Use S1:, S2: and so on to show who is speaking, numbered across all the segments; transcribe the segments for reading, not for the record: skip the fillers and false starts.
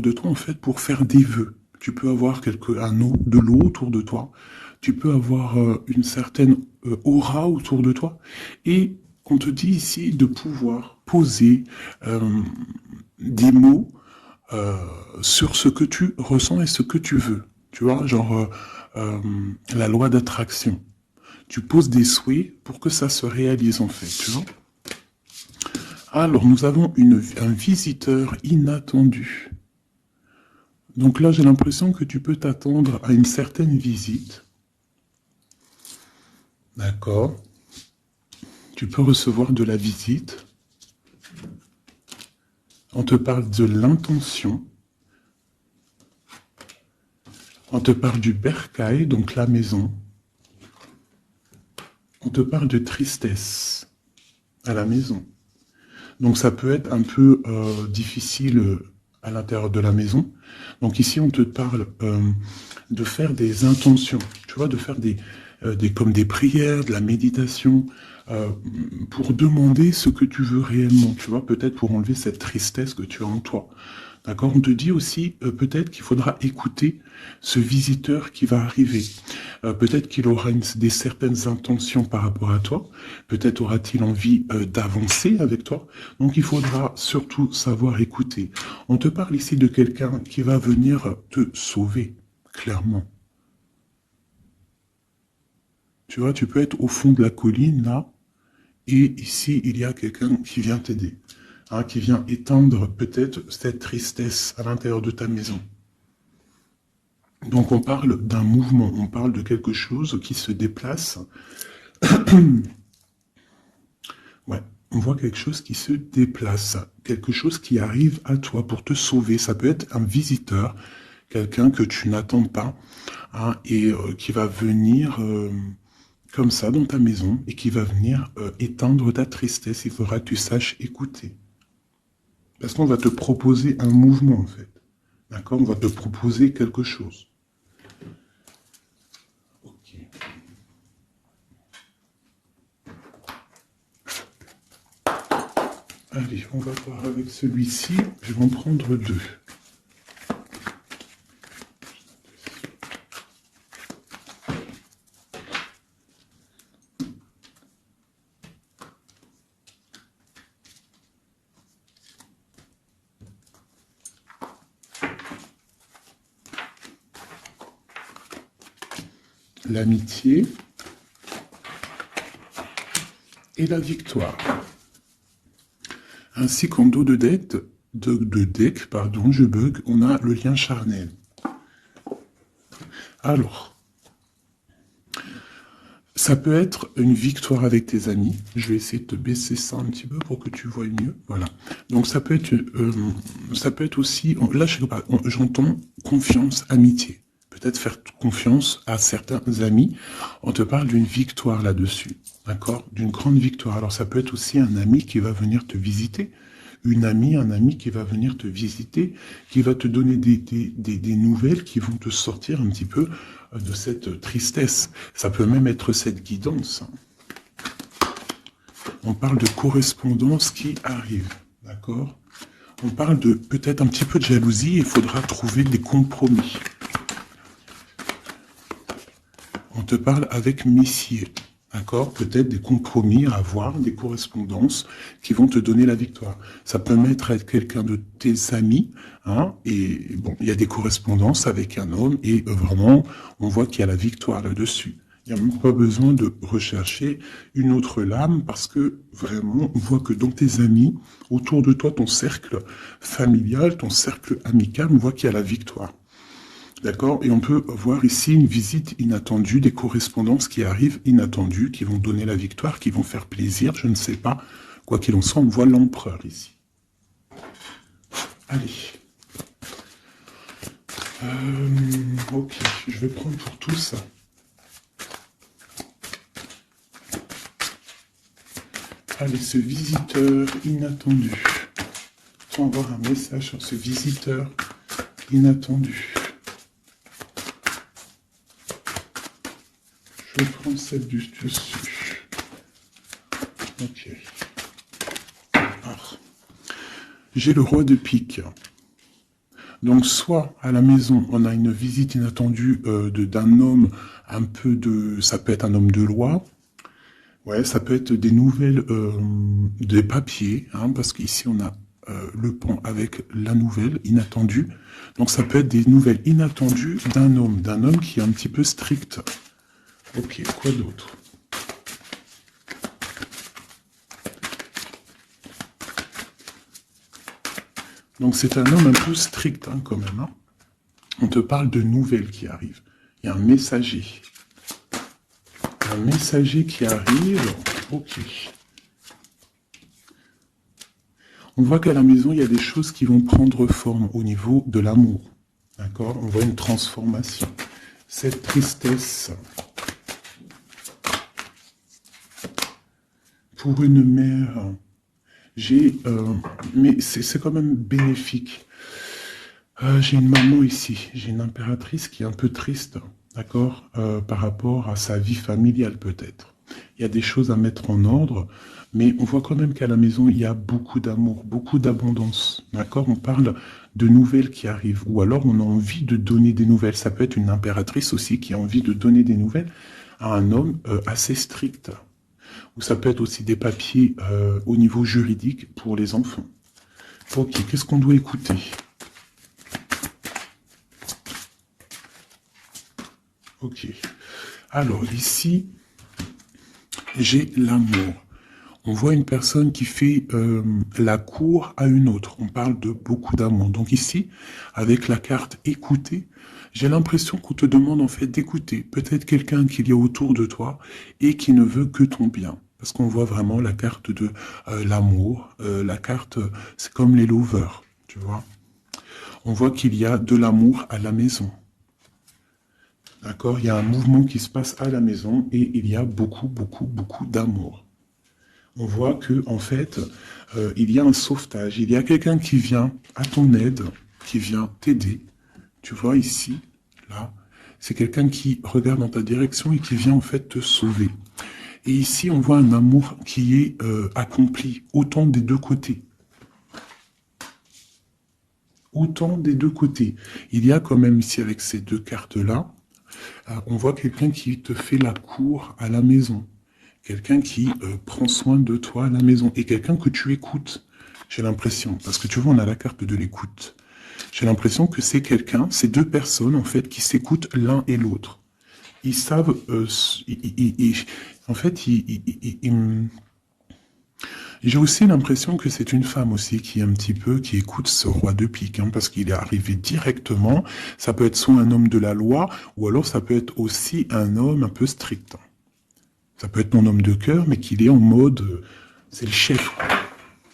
S1: de toi, en fait, pour faire des vœux. Tu peux avoir de l'eau autour de toi. Tu peux avoir une certaine aura autour de toi. Et on te dit ici de pouvoir poser euh, des mots euh, sur ce que tu ressens et ce que tu veux. Tu vois, genre euh, la loi d'attraction. Tu poses des souhaits pour que ça se réalise en fait, tu vois. Alors, nous avons un visiteur inattendu. Donc là, j'ai l'impression que tu peux t'attendre à une certaine visite. D'accord. Tu peux recevoir de la visite. On te parle de l'intention. On te parle du bercail, donc la maison. On te parle de tristesse à la maison. Donc ça peut être un peu difficile à l'intérieur de la maison. Donc ici, on te parle de faire des intentions, tu vois, de faire comme des prières, de la méditation, euh, pour demander ce que tu veux réellement, tu vois, peut-être pour enlever cette tristesse que tu as en toi. D'accord? On te dit aussi peut-être qu'il faudra écouter ce visiteur qui va arriver. Peut-être qu'il aura des certaines intentions par rapport à toi. Peut-être aura-t-il envie d'avancer avec toi. Donc il faudra surtout savoir écouter. On te parle ici de quelqu'un qui va venir te sauver, clairement. Tu vois, tu peux être au fond de la colline, là, et ici, il y a quelqu'un qui vient t'aider, hein, qui vient éteindre peut-être cette tristesse à l'intérieur de ta maison. Donc on parle d'un mouvement, on parle de quelque chose qui se déplace. Ouais, on voit quelque chose qui se déplace, quelque chose qui arrive à toi pour te sauver. Ça peut être un visiteur, quelqu'un que tu n'attends pas, hein, et qui va venir comme ça dans ta maison et qui va venir éteindre ta tristesse. Il faudra que tu saches écouter. Parce qu'on va te proposer un mouvement, en fait. D'accord? On va te proposer quelque chose. Ok. Allez, on va voir avec celui-ci. Je vais en prendre deux. L'amitié et la victoire. Ainsi qu'en dos de deck, pardon, je bug, on a le lien charnel. Alors, ça peut être une victoire avec tes amis. Je vais essayer de te baisser ça un petit peu pour que tu vois mieux. Voilà. Donc ça peut être aussi, là j'entends confiance, amitié. Peut-être faire confiance à certains amis. On te parle d'une victoire là-dessus. D'accord? D'une grande victoire. Alors ça peut être aussi un ami qui va venir te visiter. Une amie, un ami qui va venir te visiter, qui va te donner des nouvelles qui vont te sortir un petit peu de cette tristesse. Ça peut même être cette guidance. On parle de correspondance qui arrive, d'accord? On parle de peut-être un petit peu de jalousie, il faudra trouver des compromis. On te parle avec Messier, d'accord? Peut-être des compromis à avoir, des correspondances qui vont te donner la victoire. Ça peut même être quelqu'un de tes amis, hein, et bon, il y a des correspondances avec un homme, et vraiment, on voit qu'il y a la victoire là-dessus. Il n'y a même pas besoin de rechercher une autre lame, parce que vraiment, on voit que dans tes amis, autour de toi, ton cercle familial, ton cercle amical, on voit qu'il y a la victoire. D'accord? Et on peut voir ici une visite inattendue, des correspondances qui arrivent inattendues, qui vont donner la victoire, qui vont faire plaisir, je ne sais pas. Quoi qu'il en soit, on voit l'empereur ici. Allez. Ok, je vais prendre pour tout ça. Allez, ce visiteur inattendu. On va avoir un message sur ce visiteur inattendu. Je vais prendre celle du dessus. Ok. Alors, j'ai le roi de pique. Donc, soit à la maison, on a une visite inattendue d'un homme, ça peut être un homme de loi, ouais, ça peut être des nouvelles, des papiers, hein, parce qu'ici on a le pont avec la nouvelle inattendue. Donc ça peut être des nouvelles inattendues d'un homme qui est un petit peu strict. Ok, quoi d'autre? Donc c'est un homme un peu strict, hein, quand même. Hein. On te parle de nouvelles qui arrivent. Il y a un messager. Un messager qui arrive. Ok. On voit qu'à la maison, il y a des choses qui vont prendre forme au niveau de l'amour. D'accord? On voit une transformation. Cette tristesse, pour une mère, mais c'est quand même bénéfique. J'ai une maman ici, j'ai une impératrice qui est un peu triste, d'accord, par rapport à sa vie familiale peut-être. Il y a des choses à mettre en ordre, mais on voit quand même qu'à la maison, il y a beaucoup d'amour, beaucoup d'abondance, d'accord. On parle de nouvelles qui arrivent, ou alors on a envie de donner des nouvelles. Ça peut être une impératrice aussi qui a envie de donner des nouvelles à un homme assez strict. Ou ça peut être aussi des papiers au niveau juridique pour les enfants. Ok, qu'est-ce qu'on doit écouter? Ok. Alors, ici, j'ai l'amour. On voit une personne qui fait la cour à une autre. On parle de beaucoup d'amour. Donc ici, avec la carte écouter, j'ai l'impression qu'on te demande en fait d'écouter. Peut-être quelqu'un qu'il y a autour de toi et qui ne veut que ton bien. Parce qu'on voit vraiment la carte de l'amour. La carte, c'est comme les lovers, tu vois. On voit qu'il y a de l'amour à la maison. D'accord? Il y a un mouvement qui se passe à la maison et il y a beaucoup, beaucoup, beaucoup d'amour. On voit que en fait, il y a un sauvetage. Il y a quelqu'un qui vient à ton aide, qui vient t'aider. Tu vois ici, là, c'est quelqu'un qui regarde dans ta direction et qui vient en fait te sauver. Et ici, on voit un amour qui est accompli, autant des deux côtés. Autant des deux côtés. Il y a quand même ici, avec ces deux cartes-là, on voit quelqu'un qui te fait la cour à la maison. Quelqu'un qui prend soin de toi à la maison. Et quelqu'un que tu écoutes, j'ai l'impression. Parce que tu vois, on a la carte de l'écoute. J'ai l'impression que c'est quelqu'un, c'est deux personnes, en fait, qui s'écoutent l'un et l'autre. Ils savent... en fait, j'ai aussi l'impression que c'est une femme aussi qui qui écoute ce roi de pique, hein, parce qu'il est arrivé directement. Ça peut être soit un homme de la loi, ou alors ça peut être aussi un homme un peu strict. Ça peut être mon homme de cœur, mais qu'il est en mode, c'est le chef,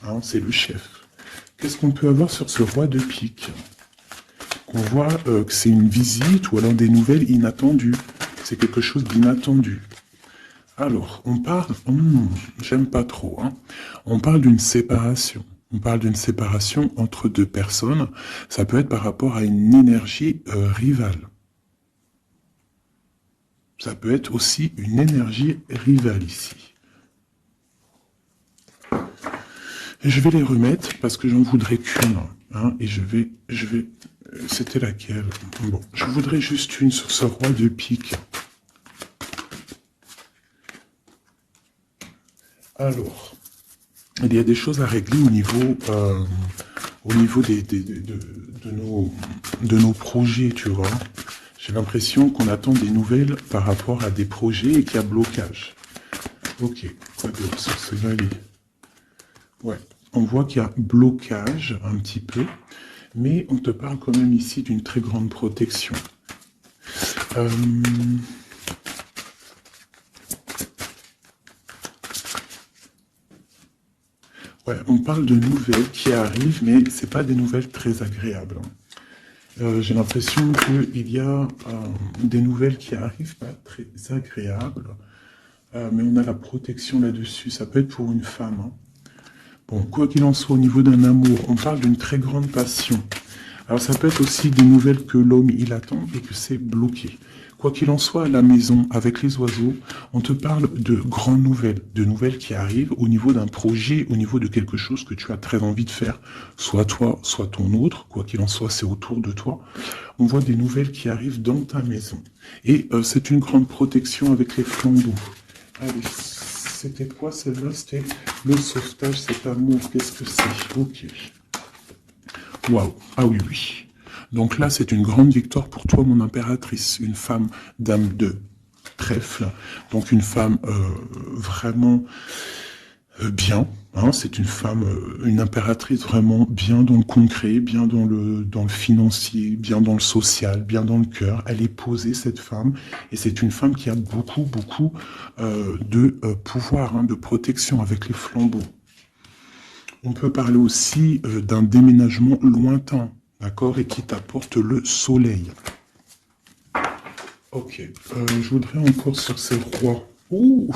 S1: hein, c'est le chef. Qu'est-ce qu'on peut avoir sur ce roi de pique? On voit que c'est une visite ou alors des nouvelles inattendues. C'est quelque chose d'inattendu. Alors, on parle... j'aime pas trop. Hein. On parle d'une séparation. On parle d'une séparation entre deux personnes. Ça peut être par rapport à une énergie rivale. Ça peut être aussi une énergie rivale ici. Et je vais les remettre parce que j'en voudrais qu'une. Hein, et je vais... C'était laquelle? Bon, je voudrais juste une sur ce roi de pique. Alors, il y a des choses à régler au niveau de nos projets, tu vois. J'ai l'impression qu'on attend des nouvelles par rapport à des projets et qu'il y a blocage. Ok, quoi d'autre sur ce valet? Ouais, on voit qu'il y a blocage un petit peu, mais on te parle quand même ici d'une très grande protection. Ouais, on parle de nouvelles qui arrivent, mais c'est pas des nouvelles très agréables. J'ai l'impression qu'il y a des nouvelles qui arrivent pas très agréables, mais on a la protection là-dessus. Ça peut être pour une femme. Hein. Bon, quoi qu'il en soit, au niveau d'un amour, on parle d'une très grande passion. Alors ça peut être aussi des nouvelles que l'homme il attend et que c'est bloqué. Quoi qu'il en soit, à la maison, avec les oiseaux, on te parle de grandes nouvelles, de nouvelles qui arrivent au niveau d'un projet, au niveau de quelque chose que tu as très envie de faire, soit toi, soit ton autre, quoi qu'il en soit, c'est autour de toi. On voit des nouvelles qui arrivent dans ta maison. Et c'est une grande protection avec les flambeaux. Allez, c'était quoi celle-là? C'était le sauvetage, cet amour, qu'est-ce que c'est? Ok. Waouh, ah oui, oui. Donc là, c'est une grande victoire pour toi, mon impératrice, une femme dame de trèfle, donc une femme vraiment bien, hein, c'est une femme, une impératrice vraiment bien dans le concret, bien dans le financier, bien dans le social, bien dans le cœur. Elle est posée, cette femme, et c'est une femme qui a beaucoup de pouvoir, hein, de protection avec les flambeaux. On peut parler aussi d'un déménagement lointain, d'accord, et qui t'apporte le soleil. Ok, je voudrais encore sur ces rois. Ouh.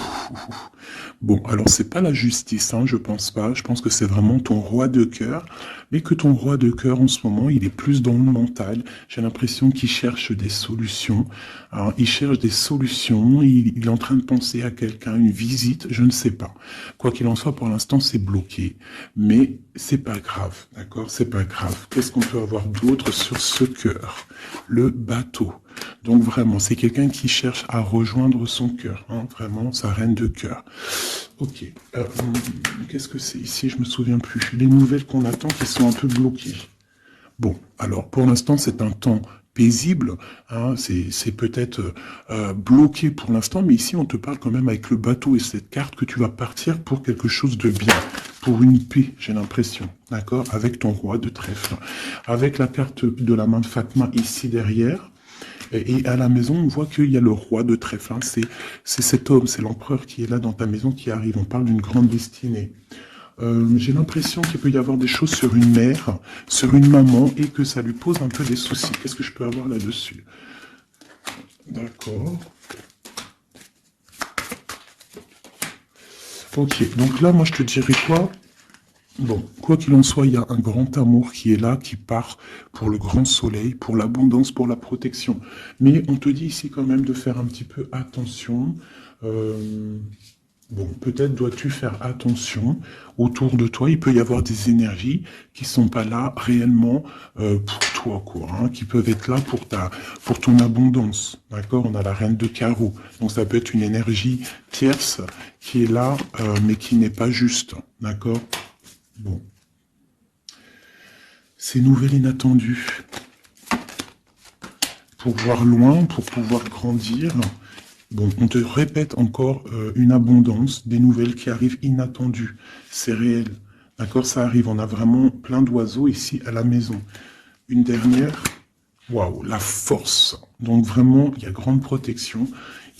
S1: Bon, alors c'est pas la justice, hein, je pense pas. Je pense que c'est vraiment ton roi de cœur, mais que ton roi de cœur en ce moment, il est plus dans le mental. J'ai l'impression qu'il cherche des solutions. Alors, il cherche des solutions. Il est en train de penser à quelqu'un, une visite, je ne sais pas. Quoi qu'il en soit, pour l'instant, c'est bloqué, mais c'est pas grave, d'accord? C'est pas grave. Qu'est-ce qu'on peut avoir d'autre sur ce cœur? Le bateau. Donc vraiment, c'est quelqu'un qui cherche à rejoindre son cœur, hein, vraiment sa reine de cœur. Ok, qu'est-ce que c'est ici? Je me souviens plus. Les nouvelles qu'on attend qui sont un peu bloquées. Bon, alors pour l'instant c'est un temps paisible, hein, c'est peut-être bloqué pour l'instant, mais ici on te parle quand même avec le bateau et cette carte que tu vas partir pour quelque chose de bien, pour une paix, j'ai l'impression, d'accord, avec ton roi de trèfle, avec la carte de la main de Fatma ici derrière. Et à la maison, on voit qu'il y a le roi de trèfle. Hein. C'est cet homme, c'est l'empereur qui est là dans ta maison qui arrive. On parle d'une grande destinée. J'ai l'impression qu'il peut y avoir des choses sur une mère, sur une maman, et que ça lui pose un peu des soucis. Qu'est-ce que je peux avoir là-dessus? D'accord. Ok, donc là, moi, je te dirais quoi? Bon, quoi qu'il en soit, il y a un grand amour qui est là, qui part pour le grand soleil, pour l'abondance, pour la protection. Mais on te dit ici quand même de faire un petit peu attention. Euh, Bon, peut-être dois-tu faire attention autour de toi. Il peut y avoir des énergies qui sont pas là réellement pour toi, quoi, hein, qui peuvent être là pour ton abondance. D'accord? On a la reine de carreau. Donc ça peut être une énergie tierce qui est là, mais qui n'est pas juste. D'accord? Bon. Ces nouvelles inattendues. Pour voir loin, pour pouvoir grandir. Bon, on te répète encore une abondance, des nouvelles qui arrivent inattendues. C'est réel. D'accord, ça arrive. On a vraiment plein d'oiseaux ici à la maison. Une dernière. Waouh, la force. Donc vraiment, il y a grande protection.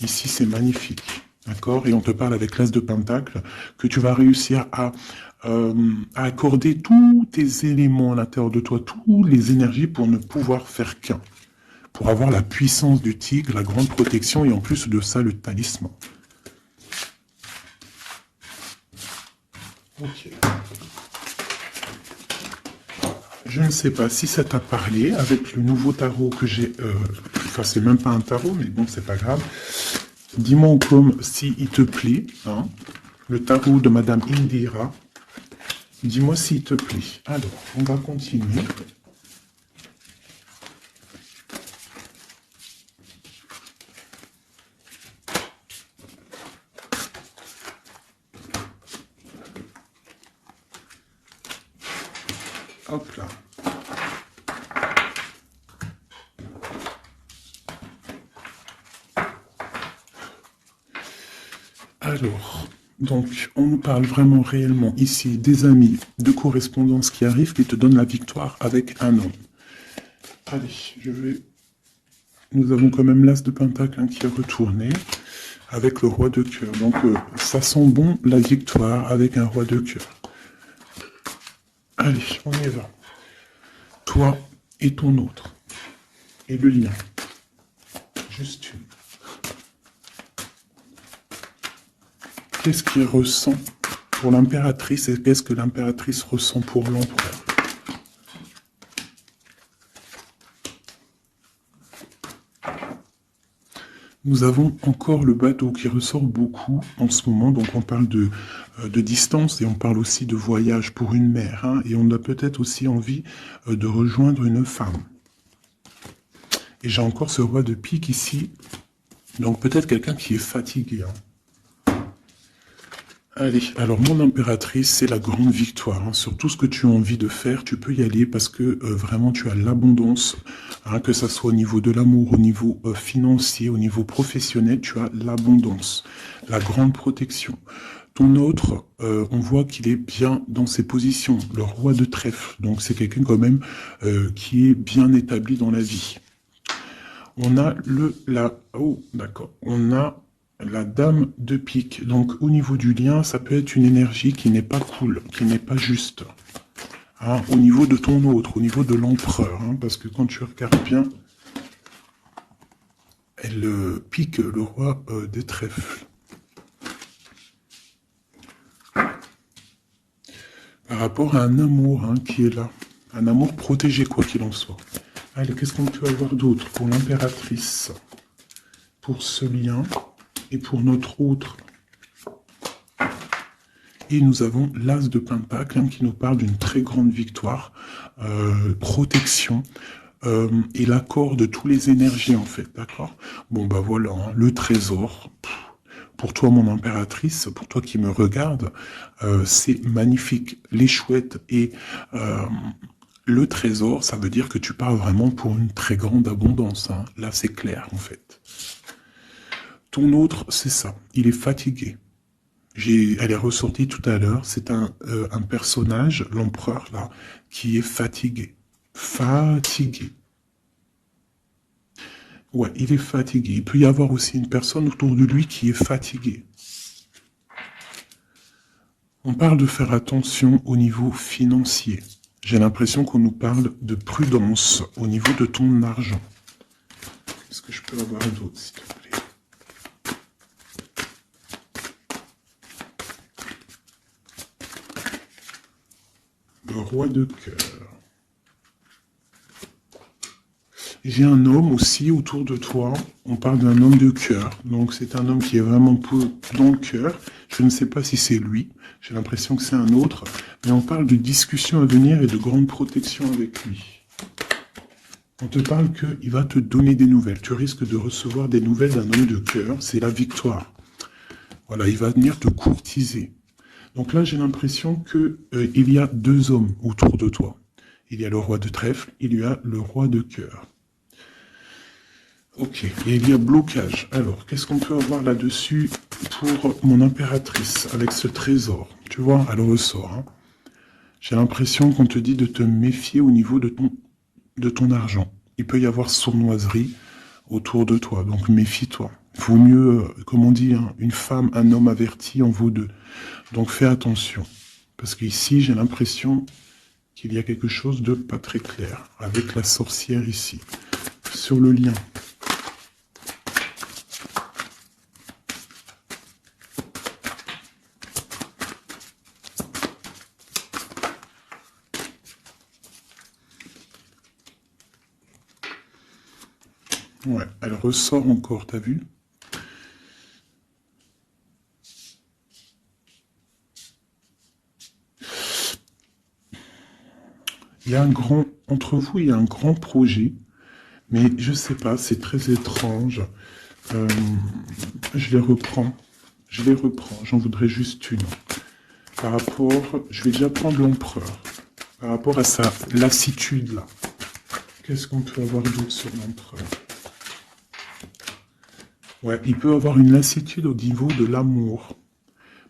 S1: Ici, c'est magnifique. D'accord? Et on te parle avec l'as de pentacle que tu vas réussir à accorder tous tes éléments à l'intérieur de toi, toutes les énergies pour ne pouvoir faire qu'un. Pour avoir la puissance du tigre, la grande protection et en plus de ça, le talisman. Ok. Je ne sais pas si ça t'a parlé avec le nouveau tarot que j'ai... Enfin, c'est même pas un tarot, mais bon, c'est pas grave. Dis-moi comme s'il te plaît, hein, le tarot de Madame Indira. Dis-moi s'il te plaît. Alors, on va continuer. Hop là. Alors, donc, on nous parle vraiment réellement ici des amis, de correspondance qui arrivent, qui te donnent la victoire avec un homme. Allez, je vais... Nous avons quand même l'as de pentacle hein, qui est retourné avec le roi de cœur. Donc, ça sent bon la victoire avec un roi de cœur. Allez, on y va. Toi et ton autre. Et le lien. Juste une. Qu'est-ce qu'il ressent pour l'impératrice et qu'est-ce que l'impératrice ressent pour l'empereur? Nous avons encore le bateau qui ressort beaucoup en ce moment, donc on parle de distance et on parle aussi de voyage pour une mère, hein, et on a peut-être aussi envie de rejoindre une femme. Et j'ai encore ce roi de pique ici, donc peut-être quelqu'un qui est fatigué. Hein. Allez, alors mon impératrice, c'est la grande victoire. Hein. Sur tout ce que tu as envie de faire, tu peux y aller parce que vraiment tu as l'abondance, hein, que ça soit au niveau de l'amour, au niveau financier, au niveau professionnel, tu as l'abondance, la grande protection. Ton autre, on voit qu'il est bien dans ses positions, le roi de trèfle. Donc c'est quelqu'un quand même qui est bien établi dans la vie. On a oh, d'accord. On a la dame de pique. Donc, au niveau du lien, ça peut être une énergie qui n'est pas cool, qui n'est pas juste. Hein, au niveau de ton autre, au niveau de l'empereur. Hein, parce que quand tu regardes bien, elle pique le roi des trèfles. Par rapport à un amour hein, qui est là. Un amour protégé, quoi qu'il en soit. Allez, qu'est-ce qu'on peut avoir d'autre pour l'impératrice? Pour ce lien et pour notre autre. Et nous avons l'As de Pentacle hein, qui nous parle d'une très grande victoire, protection et l'accord de toutes les énergies en fait, d'accord? Bon bah voilà, hein, le trésor. Pour toi mon impératrice, pour toi qui me regarde, c'est magnifique. Les chouettes et le trésor, ça veut dire que tu pars vraiment pour une très grande abondance. Hein. Là c'est clair en fait. Ton autre, c'est ça, il est fatigué. Elle est ressortie tout à l'heure, c'est un personnage, l'empereur là, qui est fatigué. Fatigué. Ouais, il est fatigué. Il peut y avoir aussi une personne autour de lui qui est fatiguée. On parle de faire attention au niveau financier. J'ai l'impression qu'on nous parle de prudence au niveau de ton argent. Qu'est-ce que je peux avoir d'autre, s'il te plaît? Le roi de cœur. J'ai un homme aussi autour de toi. On parle d'un homme de cœur. Donc c'est un homme qui est vraiment dans le cœur. Je ne sais pas si c'est lui. J'ai l'impression que c'est un autre. Mais on parle de discussions à venir et de grande protection avec lui. On te parle qu'il va te donner des nouvelles. Tu risques de recevoir des nouvelles d'un homme de cœur. C'est la victoire. Voilà, il va venir te courtiser. Donc là, j'ai l'impression qu'il y a deux hommes autour de toi. Il y a le roi de trèfle, il y a le roi de cœur. Ok, et il y a blocage. Alors, qu'est-ce qu'on peut avoir là-dessus pour mon impératrice avec ce trésor? Tu vois, elle ressort. Hein. J'ai l'impression qu'on te dit de te méfier au niveau de ton argent. Il peut y avoir sournoiserie autour de toi, donc méfie-toi. Il vaut mieux, comme on dit, hein, une femme, un homme averti en vaut deux. Donc fais attention. Parce qu'ici, j'ai l'impression qu'il y a quelque chose de pas très clair avec la sorcière ici. Sur le lien. Ouais, elle ressort encore, t'as vu? Il y a un grand, entre vous, il y a un grand projet, mais je sais pas, c'est très étrange. Je les reprends, j'en voudrais juste une. Par rapport, je vais déjà prendre l'empereur, par rapport à sa lassitude là. Qu'est-ce qu'on peut avoir d'autre sur l'empereur? Ouais, il peut avoir une lassitude au niveau de l'amour,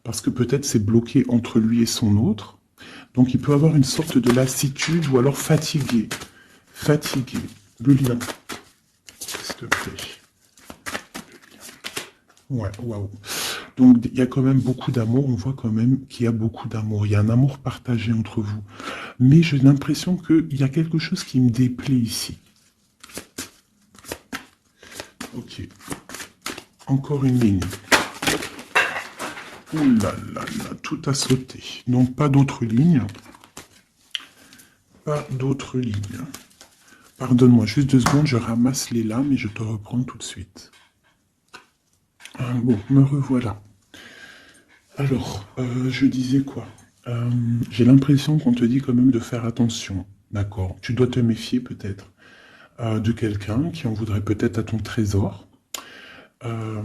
S1: parce que peut-être c'est bloqué entre lui et son autre. Donc il peut avoir une sorte de lassitude ou alors fatigué. Fatigué. Le lien. S'il te plaît. Ouais, waouh. Donc il y a quand même beaucoup d'amour. On voit quand même qu'il y a beaucoup d'amour. Il y a un amour partagé entre vous. Mais j'ai l'impression qu'il y a quelque chose qui me déplaît ici. Ok. Encore une ligne. Ouh là là là, tout a sauté. Donc pas d'autres lignes. Pas d'autres lignes. Pardonne-moi, juste 2 secondes, je ramasse les lames et je te reprends tout de suite. Bon, me revoilà. Alors, je disais quoi? J'ai l'impression qu'on te dit quand même de faire attention, d'accord? Tu dois te méfier peut-être de quelqu'un qui en voudrait peut-être à ton trésor. Euh,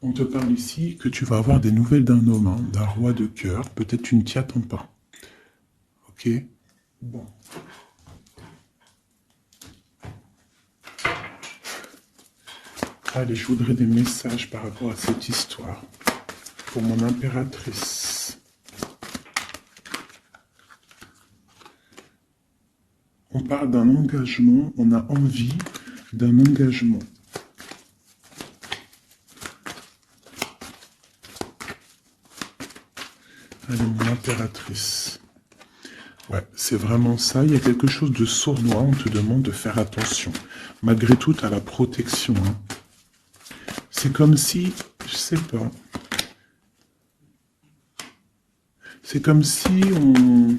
S1: on te parle ici que tu vas avoir des nouvelles d'un homme, hein, d'un roi de cœur. Peut-être tu ne t'y attends pas, ok? Bon. Allez, je voudrais des messages par rapport à cette histoire. Pour mon impératrice. On parle d'un engagement, on a envie d'un engagement. Allez, mon impératrice. Ouais, c'est vraiment ça. Il y a quelque chose de sournois. On te demande de faire attention. Malgré tout, tu as la protection. Hein. C'est comme si, je sais pas. C'est comme si on,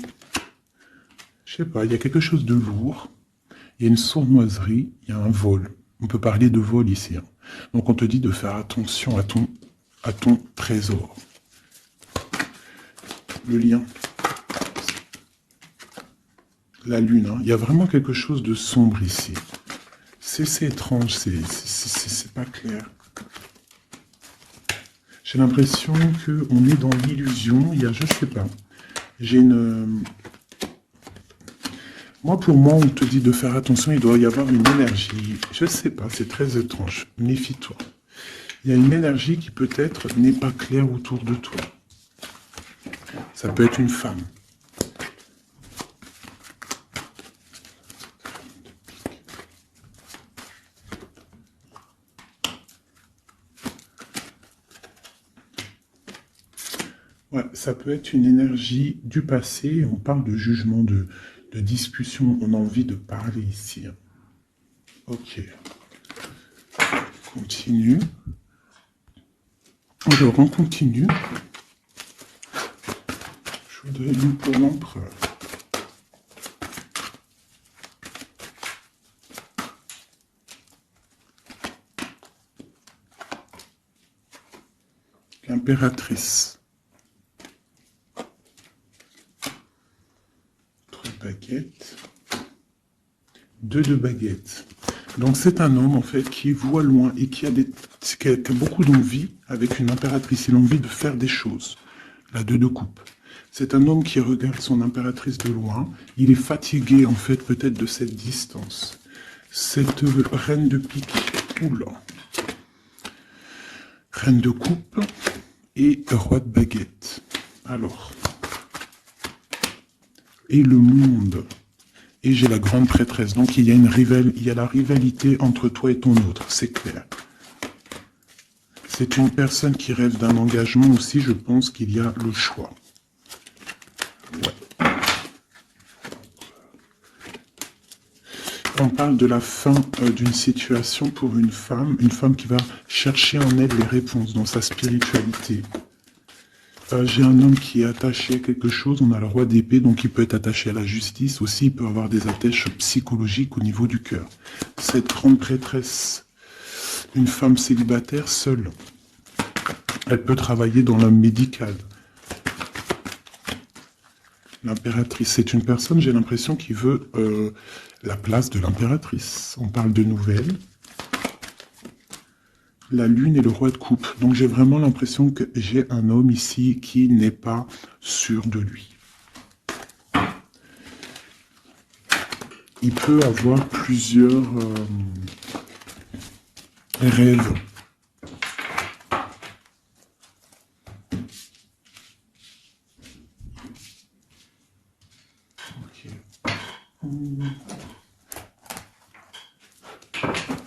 S1: je sais pas, il y a quelque chose de lourd. Il y a une sournoiserie. Il y a un vol. On peut parler de vol ici. Hein. Donc on te dit de faire attention à ton trésor. Le lien. La lune, hein. Il y a vraiment quelque chose de sombre ici. C'est étrange, c'est pas clair. J'ai l'impression qu'on est dans l'illusion. Il y a, je sais pas. J'ai une. Moi, pour moi, on te dit de faire attention. Il doit y avoir une énergie. Je sais pas. C'est très étrange. Méfie-toi. Il y a une énergie qui peut-être n'est pas claire autour de toi. Ça peut être une femme. Ouais, ça peut être une énergie du passé. On parle de jugement, de discussion. On a envie de parler ici. Ok. Continue. Alors, on continue. Je voudrais une pour l'empereur. L'impératrice. 3 baguettes. 2 de baguettes. Donc c'est un homme en fait qui voit loin et qui a beaucoup d'envie avec une impératrice. Il a envie de faire des choses. La 2 de coupe. C'est un homme qui regarde son impératrice de loin. Il est fatigué en fait peut-être de cette distance. Cette reine de pique. Oula. Reine de coupe et roi de baguette. Alors. Et le monde. Et j'ai la grande prêtresse. Donc il y a la rivalité entre toi et ton autre, c'est clair. C'est une personne qui rêve d'un engagement aussi, je pense qu'il y a le choix. Ouais. On parle de la fin d'une situation pour une femme qui va chercher en elle les réponses dans sa spiritualité. J'ai un homme qui est attaché à quelque chose, on a le roi d'épée, donc il peut être attaché à la justice, aussi il peut avoir des attaches psychologiques au niveau du cœur. Cette grande prêtresse, une femme célibataire seule, elle peut travailler dans le médical. L'impératrice, c'est une personne, j'ai l'impression, qui veut la place de l'impératrice. On parle de nouvelles. La lune et le roi de coupe. Donc j'ai vraiment l'impression que j'ai un homme ici qui n'est pas sûr de lui. Il peut avoir plusieurs rêves. Okay.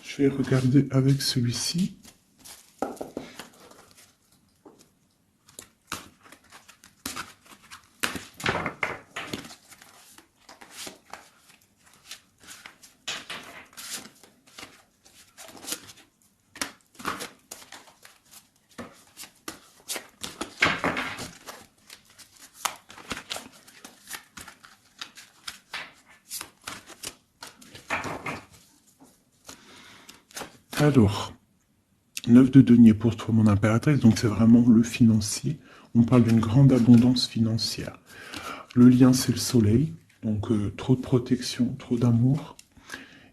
S1: Je vais regarder avec celui-ci. Alors, 9 de denier pour toi, mon impératrice, donc c'est vraiment le financier. On parle d'une grande abondance financière. Le lien, c'est le soleil, donc trop de protection, trop d'amour.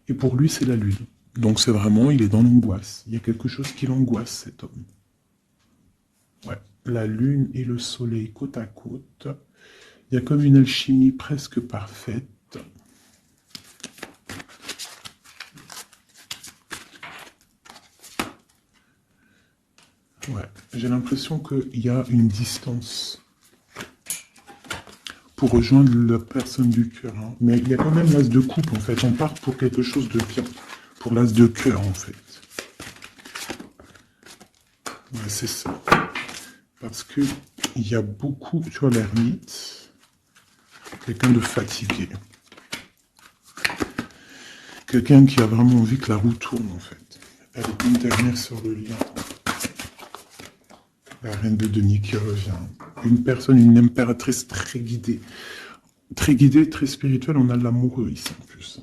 S1: Et pour lui, c'est la lune. Donc c'est vraiment, il est dans l'angoisse. Il y a quelque chose qui l'angoisse, cet homme. Ouais. La lune et le soleil côte à côte. Il y a comme une alchimie presque parfaite. Ouais, j'ai l'impression qu'il y a une distance pour rejoindre la personne du cœur. Hein. Mais il y a quand même l'as de coupe, en fait. On part pour quelque chose de bien. Pour l'as de cœur, en fait. Ouais, c'est ça. Parce que il y a beaucoup sur l'ermite. Quelqu'un de fatigué. Quelqu'un qui a vraiment envie que la roue tourne, en fait. Elle est une dernière sur le lien. La reine de denier qui revient. Une personne, une impératrice très guidée. Très guidée, très spirituelle. On a de l'amoureux ici, en plus.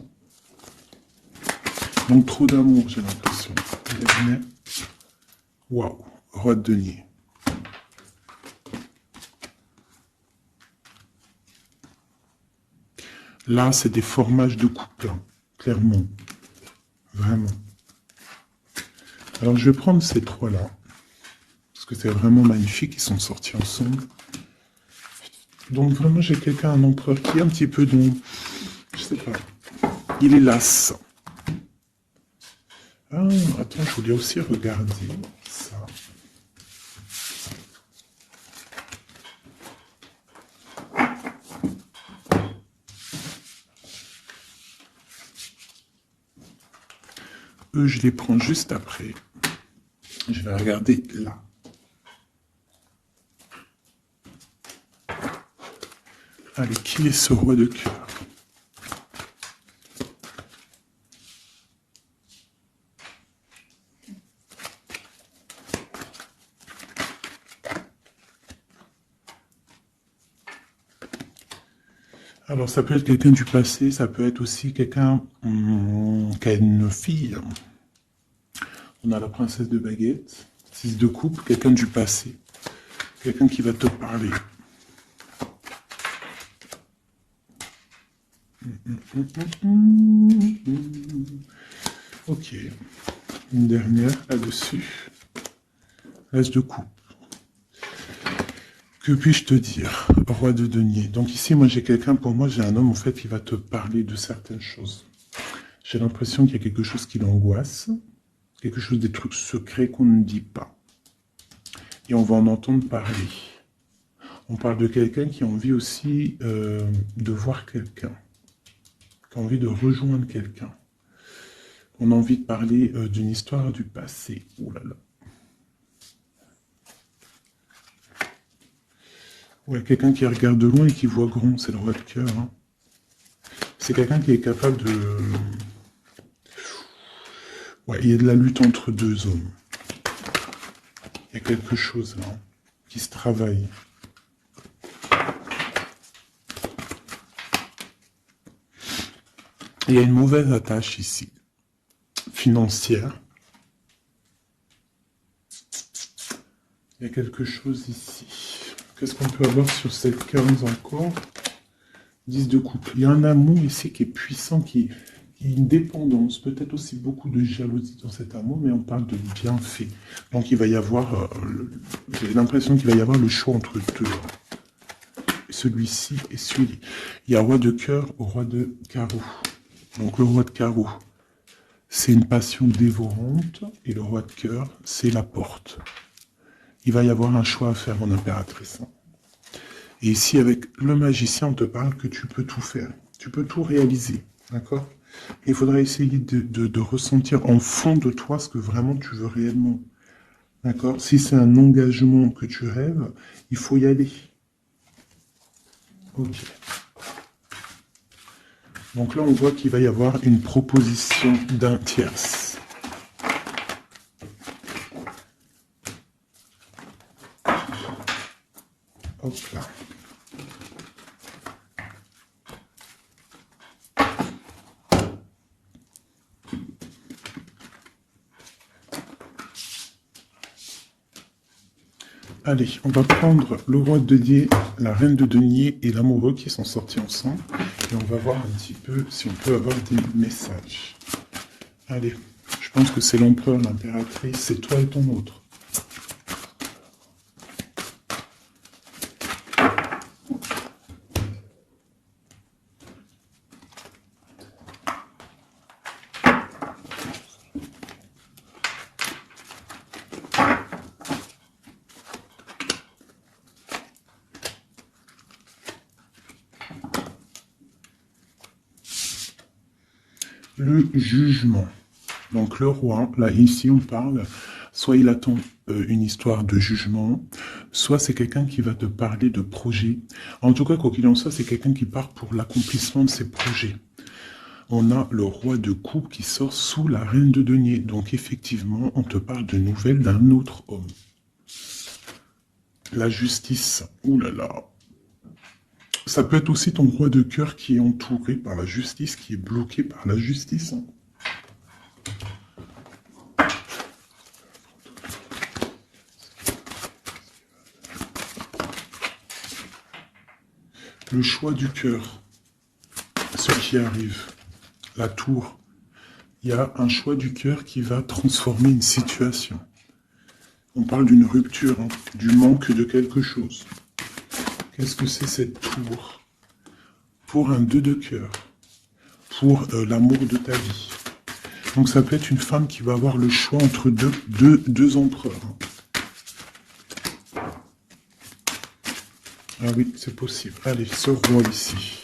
S1: Donc, trop d'amour, j'ai l'impression. Waouh. Roi de denier. Là, c'est des formages de couple, hein, clairement. Vraiment. Alors, je vais prendre ces trois-là. Parce que c'est vraiment magnifique, ils sont sortis ensemble. Donc, vraiment, j'ai quelqu'un, un empereur qui est un petit peu dans... Je sais pas. Il est las. Ah, attends, je voulais aussi regarder ça. Eux, je les prends juste après. Je vais regarder là. Allez, qui est ce roi de cœur? Alors, ça peut être quelqu'un du passé, ça peut être aussi quelqu'un qui a une fille. On a la princesse de baguette, 6 de coupe, quelqu'un du passé. Quelqu'un qui va te parler. Ok. Une dernière là-dessus. L'as de coupe. Que puis-je te dire, roi de denier? Donc ici, moi j'ai quelqu'un, pour moi j'ai un homme en fait qui va te parler de certaines choses. J'ai l'impression qu'il y a quelque chose qui l'angoisse, quelque chose, des trucs secrets qu'on ne dit pas. Et on va en entendre parler. On parle de quelqu'un qui a envie aussi de voir quelqu'un, qui a envie de rejoindre quelqu'un. On a envie de parler d'une histoire du passé. Oh là là. Ouais, quelqu'un qui regarde de loin et qui voit grand, c'est le roi de cœur. Hein. C'est quelqu'un qui est capable de... Ouais, il y a de la lutte entre deux hommes. Il y a quelque chose là, qui se travaille. Il y a une mauvaise attache ici, financière. Il y a quelque chose ici. Qu'est-ce qu'on peut avoir sur cette 15 encore? 10 de coupe. Il y a un amour ici qui est puissant, qui est une dépendance, peut-être aussi beaucoup de jalousie dans cet amour, mais on parle de bienfait. Donc il va y avoir, j'ai l'impression qu'il va y avoir le choix entre deux. Celui-ci et celui-ci. Il y a roi de cœur au roi de carreau. Donc le roi de carreau, c'est une passion dévorante, et le roi de cœur, c'est la porte. Il va y avoir un choix à faire, mon impératrice. Et ici, avec le magicien, on te parle que tu peux tout faire. Tu peux tout réaliser. D'accord? Il faudra essayer de ressentir en fond de toi ce que vraiment tu veux réellement. D'accord? Si c'est un engagement que tu rêves, il faut y aller. Ok. Donc là, on voit qu'il va y avoir une proposition d'un tierce. Hop là. Allez, on va prendre le roi de denier, la reine de denier et l'amoureux qui sont sortis ensemble. Et on va voir un petit peu si on peut avoir des messages. Allez, je pense que c'est l'empereur, l'impératrice, c'est toi et ton autre. Le jugement. Donc le roi, là ici on parle, soit il attend une histoire de jugement, soit c'est quelqu'un qui va te parler de projet. En tout cas, quoi qu'il en soit, c'est quelqu'un qui part pour l'accomplissement de ses projets. On a le roi de coupe qui sort sous la reine de denier. Donc effectivement, on te parle de nouvelles d'un autre homme. La justice, ouh là là. Ça peut être aussi ton roi de cœur qui est entouré par la justice, qui est bloqué par la justice. Le choix du cœur, ce qui arrive, la tour. Il y a un choix du cœur qui va transformer une situation. On parle d'une rupture, hein, du manque de quelque chose. Qu'est-ce que c'est cette tour? Pour un 2 de cœur, pour l'amour de ta vie. Donc ça peut être une femme qui va avoir le choix entre deux empereurs. Ah oui, c'est possible. Allez, ce roi ici.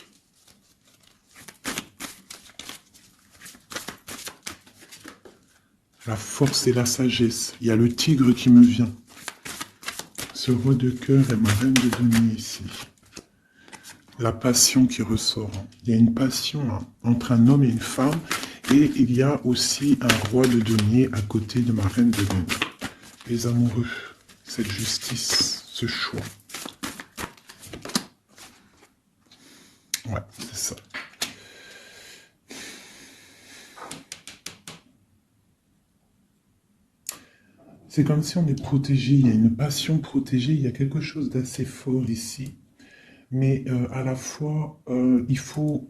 S1: La force et la sagesse. Il y a le tigre qui me vient. Ce roi de cœur est ma reine de denier ici. La passion qui ressort. Il y a une passion hein, entre un homme et une femme. Et il y a aussi un roi de denier à côté de ma reine de denier. Les amoureux, cette justice, ce choix. Ouais, c'est ça. C'est comme si on est protégé, il y a une passion protégée, il y a quelque chose d'assez fort ici. Mais à la fois, il faut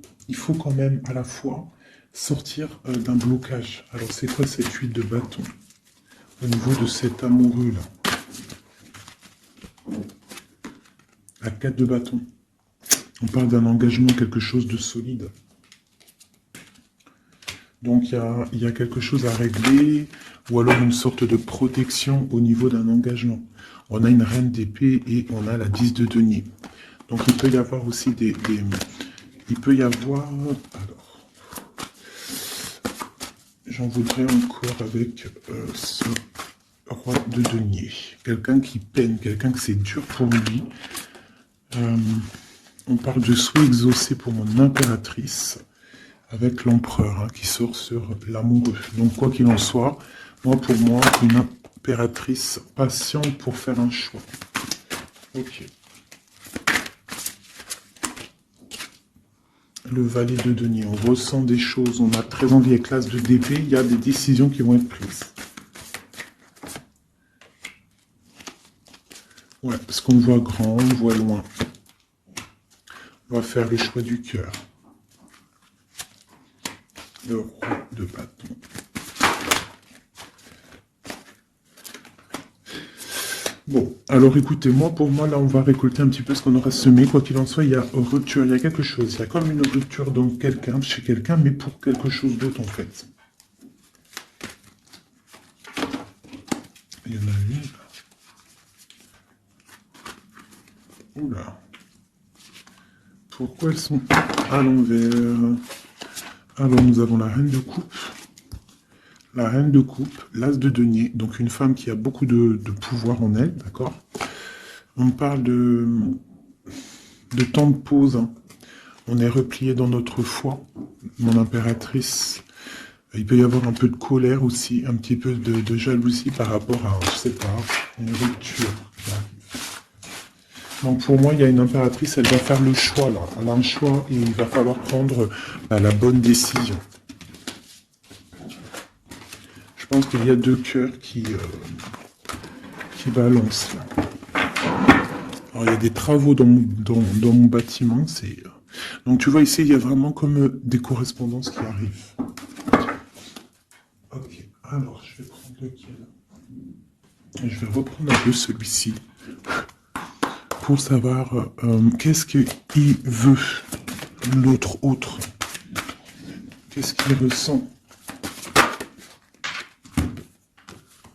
S1: quand même à la fois sortir d'un blocage. Alors c'est quoi cette huile de bâton au niveau de cet amoureux là? La 4 de bâton. On parle d'un engagement, quelque chose de solide. Donc il y a quelque chose à régler, ou alors une sorte de protection au niveau d'un engagement. On a une reine d'épée et on a la 10 de denier. Donc il peut y avoir aussi il peut y avoir... Alors, j'en voudrais encore avec ce roi de denier. Quelqu'un qui peine, quelqu'un que c'est dur pour lui. On parle de souhait exaucé pour mon impératrice, avec l'empereur hein, qui sort sur l'amoureux. Donc quoi qu'il en soit, pour moi, une impératrice patiente pour faire un choix. Ok. Le valet de denier, on ressent des choses, on a très envie avec l'as de d'épée, il y a des décisions qui vont être prises. Ouais, parce qu'on voit grand, on voit loin. On va faire le choix du cœur. Le roi de bâton. Bon, alors écoutez-moi, pour moi, là, on va récolter un petit peu ce qu'on aura semé. Quoi qu'il en soit, il y a rupture, il y a quelque chose. Il y a comme une rupture dans quelqu'un, chez quelqu'un, mais pour quelque chose d'autre, en fait. Il y en a une. Oula. Pourquoi elles sont à l'envers? Alors, nous avons la reine de coupe. La reine de coupe, l'as de denier, donc une femme qui a beaucoup de pouvoir en elle, d'accord? On parle de temps de pause, hein. On est replié dans notre foi, mon impératrice. Il peut y avoir un peu de colère aussi, un petit peu de jalousie par rapport à, je sais pas, une rupture. Donc pour moi, il y a une impératrice, elle va faire le choix là. Elle a un choix et il va falloir prendre la bonne décision. Je pense qu'il y a deux cœurs qui balancent là. Alors, il y a des travaux dans mon bâtiment. Donc, tu vois, ici, il y a vraiment comme des correspondances qui arrivent. Ok, alors, je vais prendre lequel? Je vais reprendre un peu celui-ci pour savoir qu'est-ce qu'il veut, l'autre autre. Qu'est-ce qu'il ressent?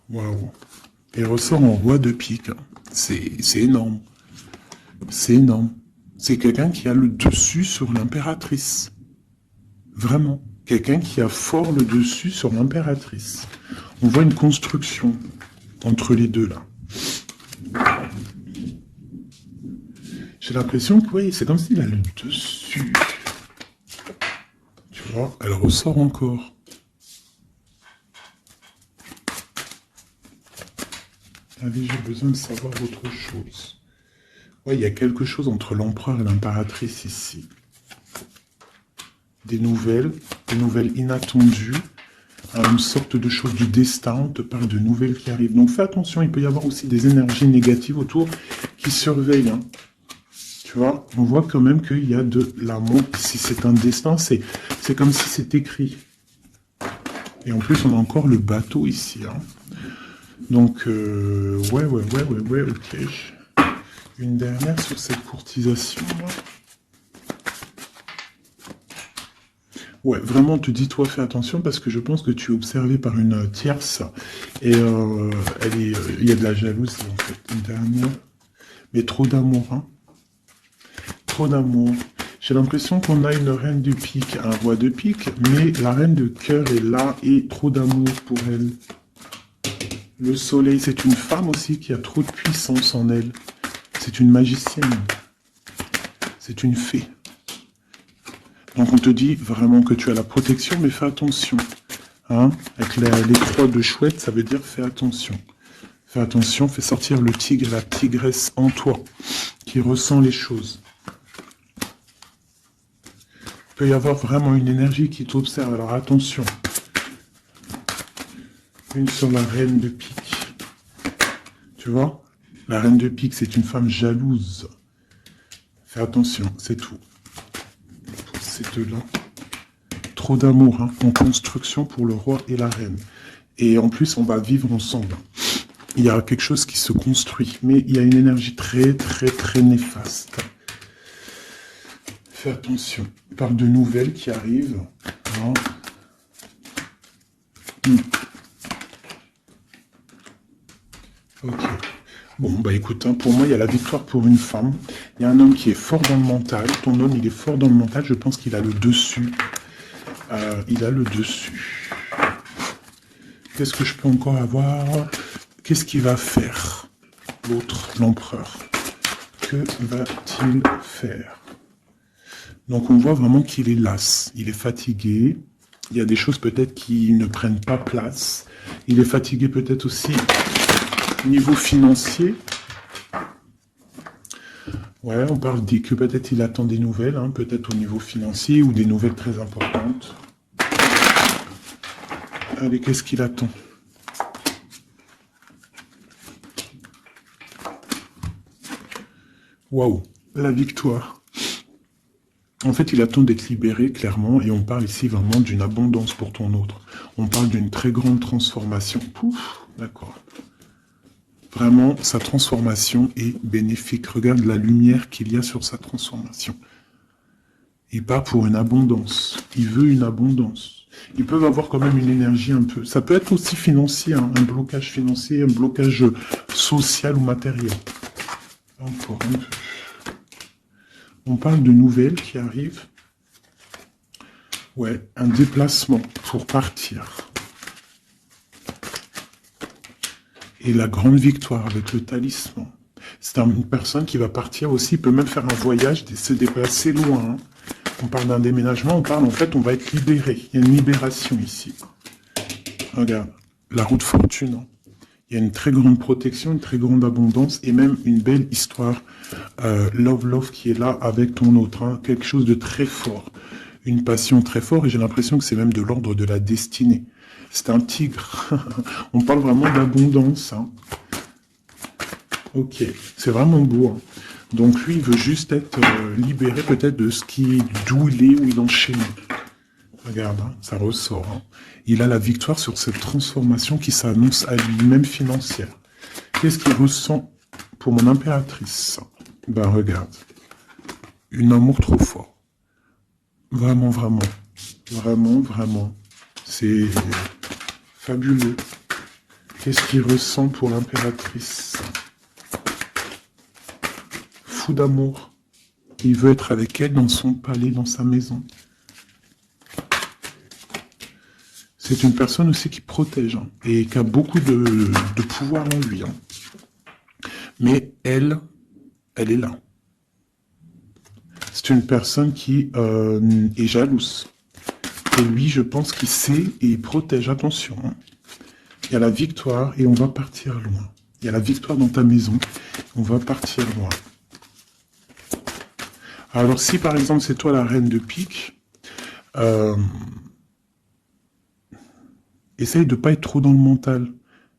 S1: Waouh. Il ressort en roi de pique. C'est énorme. C'est énorme. C'est quelqu'un qui a le dessus sur l'impératrice. Vraiment. Quelqu'un qui a fort le dessus sur l'impératrice. On voit une construction entre les deux là. J'ai l'impression que oui, c'est comme s'il a le dessus. Tu vois, elle ressort encore. Allez, j'ai besoin de savoir autre chose. Ouais, il y a quelque chose entre l'empereur et l'impératrice ici. Des nouvelles inattendues, une sorte de chose du destin, on te parle de nouvelles qui arrivent. Donc fais attention, il peut y avoir aussi des énergies négatives autour qui surveillent. Hein. Tu vois, on voit quand même qu'il y a de l'amour. Si c'est un destin, c'est comme si c'est écrit. Et en plus, on a encore le bateau ici. Hein. Donc, ouais, ok. Une dernière sur cette courtisation. Ouais, vraiment, te dis-toi, fais attention parce que je pense que tu es observé par une tierce et il y a de la jalousie en fait. Une dernière, mais trop d'amour, hein. Trop d'amour. J'ai l'impression qu'on a une reine de pique, un roi de pique, mais la reine de cœur est là et trop d'amour pour elle. Le soleil, c'est une femme aussi qui a trop de puissance en elle. C'est une magicienne. C'est une fée. Donc on te dit vraiment que tu as la protection, mais fais attention. Hein? Avec les croix de chouette, ça veut dire fais attention. Fais attention, fais sortir le tigre, la tigresse en toi, qui ressent les choses. Il peut y avoir vraiment une énergie qui t'observe, alors attention. Une sur la reine de pique. Tu vois? La reine de pique, c'est une femme jalouse. Fais attention, c'est tout. Pour ces deux-là. Trop d'amour, hein, en construction pour le roi et la reine. Et en plus, on va vivre ensemble. Il y a quelque chose qui se construit, mais il y a une énergie très, très, très néfaste. Fais attention. Il parle de nouvelles qui arrivent. Hein. Ok. Bon, bah écoute, hein, pour moi, il y a la victoire pour une femme. Il y a un homme qui est fort dans le mental. Ton homme, il est fort dans le mental. Je pense qu'il a le dessus. Il a le dessus. Qu'est-ce que je peux encore avoir? Qu'est-ce qu'il va faire? L'autre, l'empereur. Que va-t-il faire? Donc on voit vraiment qu'il est las. Il est fatigué. Il y a des choses peut-être qui ne prennent pas place. Il est fatigué peut-être aussi niveau financier. Ouais, on parle que peut-être il attend des nouvelles, hein, peut-être au niveau financier ou des nouvelles très importantes. Allez, qu'est-ce qu'il attend? Waouh, la victoire. En fait, il attend d'être libéré, clairement, et on parle ici vraiment d'une abondance pour ton autre. On parle d'une très grande transformation. Pouf, d'accord. Vraiment, sa transformation est bénéfique. Regarde la lumière qu'il y a sur sa transformation. Il part pour une abondance. Il veut une abondance. Ils peuvent avoir quand même une énergie un peu... Ça peut être aussi financier, hein, un blocage financier, un blocage social ou matériel. Encore un peu. On parle de nouvelles qui arrivent. Ouais, un déplacement pour partir. Et la grande victoire avec le talisman. C'est une personne qui va partir aussi, peut même faire un voyage, se déplacer loin. Hein. On parle d'un déménagement, on parle en fait, on va être libéré. Il y a une libération ici. Regarde, la roue de fortune. Hein. Il y a une très grande protection, une très grande abondance et même une belle histoire. Love qui est là avec ton autre. Hein. Quelque chose de très fort. Une passion très forte et j'ai l'impression que c'est même de l'ordre de la destinée. C'est un tigre. On parle vraiment d'abondance. Hein. Ok, c'est vraiment beau. Hein. Donc lui, il veut juste être libéré peut-être de ce qui est d'où il est, où il est enchaîné. Regarde, hein, ça ressort. Hein. Il a la victoire sur cette transformation qui s'annonce à lui-même financière. Qu'est-ce qu'il ressent pour mon impératrice? Ben regarde, un amour trop fort. Vraiment, vraiment. Vraiment, vraiment. C'est fabuleux. Qu'est-ce qu'il ressent pour l'impératrice? Fou d'amour. Il veut être avec elle dans son palais, dans sa maison. C'est une personne aussi qui protège hein, et qui a beaucoup de pouvoir en lui. Hein. Mais elle est là. C'est une personne qui est jalouse. Et lui, je pense qu'il sait et il protège. Attention. Hein. Il y a la victoire et on va partir loin. Il y a la victoire dans ta maison. On va partir loin. Alors si par exemple c'est toi la reine de pique, essaye de ne pas être trop dans le mental.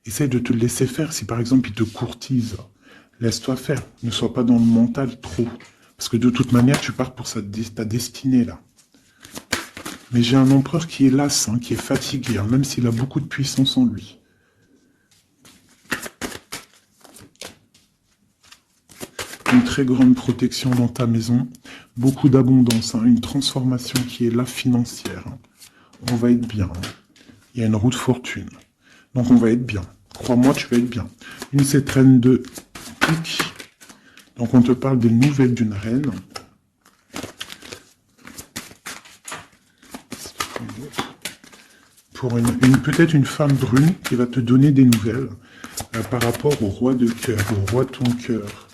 S1: Essaye de te laisser faire. Si par exemple il te courtise, laisse-toi faire. Ne sois pas dans le mental trop. Parce que de toute manière, tu pars pour ta destinée là. Mais j'ai un empereur qui est las, hein, qui est fatigué, hein, même s'il a beaucoup de puissance en lui. Une très grande protection dans ta maison, beaucoup d'abondance, hein, une transformation qui est là financière. Hein. On va être bien. Hein. Il y a une roue de fortune. Donc on va être bien. Crois-moi, tu vas être bien. Une cette reine de pique. Donc on te parle des nouvelles d'une reine. Pour peut-être une femme brune qui va te donner des nouvelles par rapport au roi de cœur, au roi de ton cœur.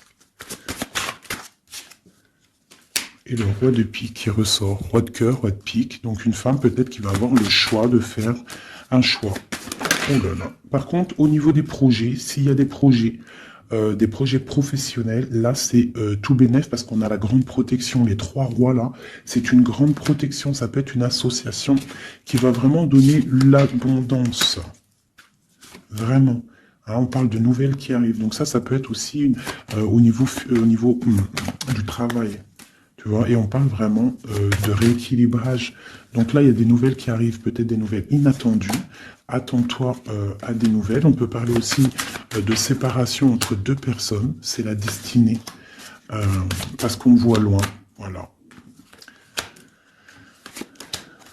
S1: Et le roi de pique qui ressort, roi de cœur, roi de pique. Donc une femme peut-être qui va avoir le choix de faire un choix. Oh là là. Par contre, au niveau des projets, s'il y a des projets professionnels, là c'est tout bénef parce qu'on a la grande protection. Les trois rois là, c'est une grande protection. Ça peut être une association qui va vraiment donner l'abondance. Vraiment. Hein, on parle de nouvelles qui arrivent. Donc ça peut être aussi au niveau du travail. Tu vois, et on parle vraiment de rééquilibrage. Donc là, il y a des nouvelles qui arrivent, peut-être des nouvelles inattendues. Attends-toi à des nouvelles. On peut parler aussi de séparation entre deux personnes. C'est la destinée. Parce qu'on voit loin. Voilà.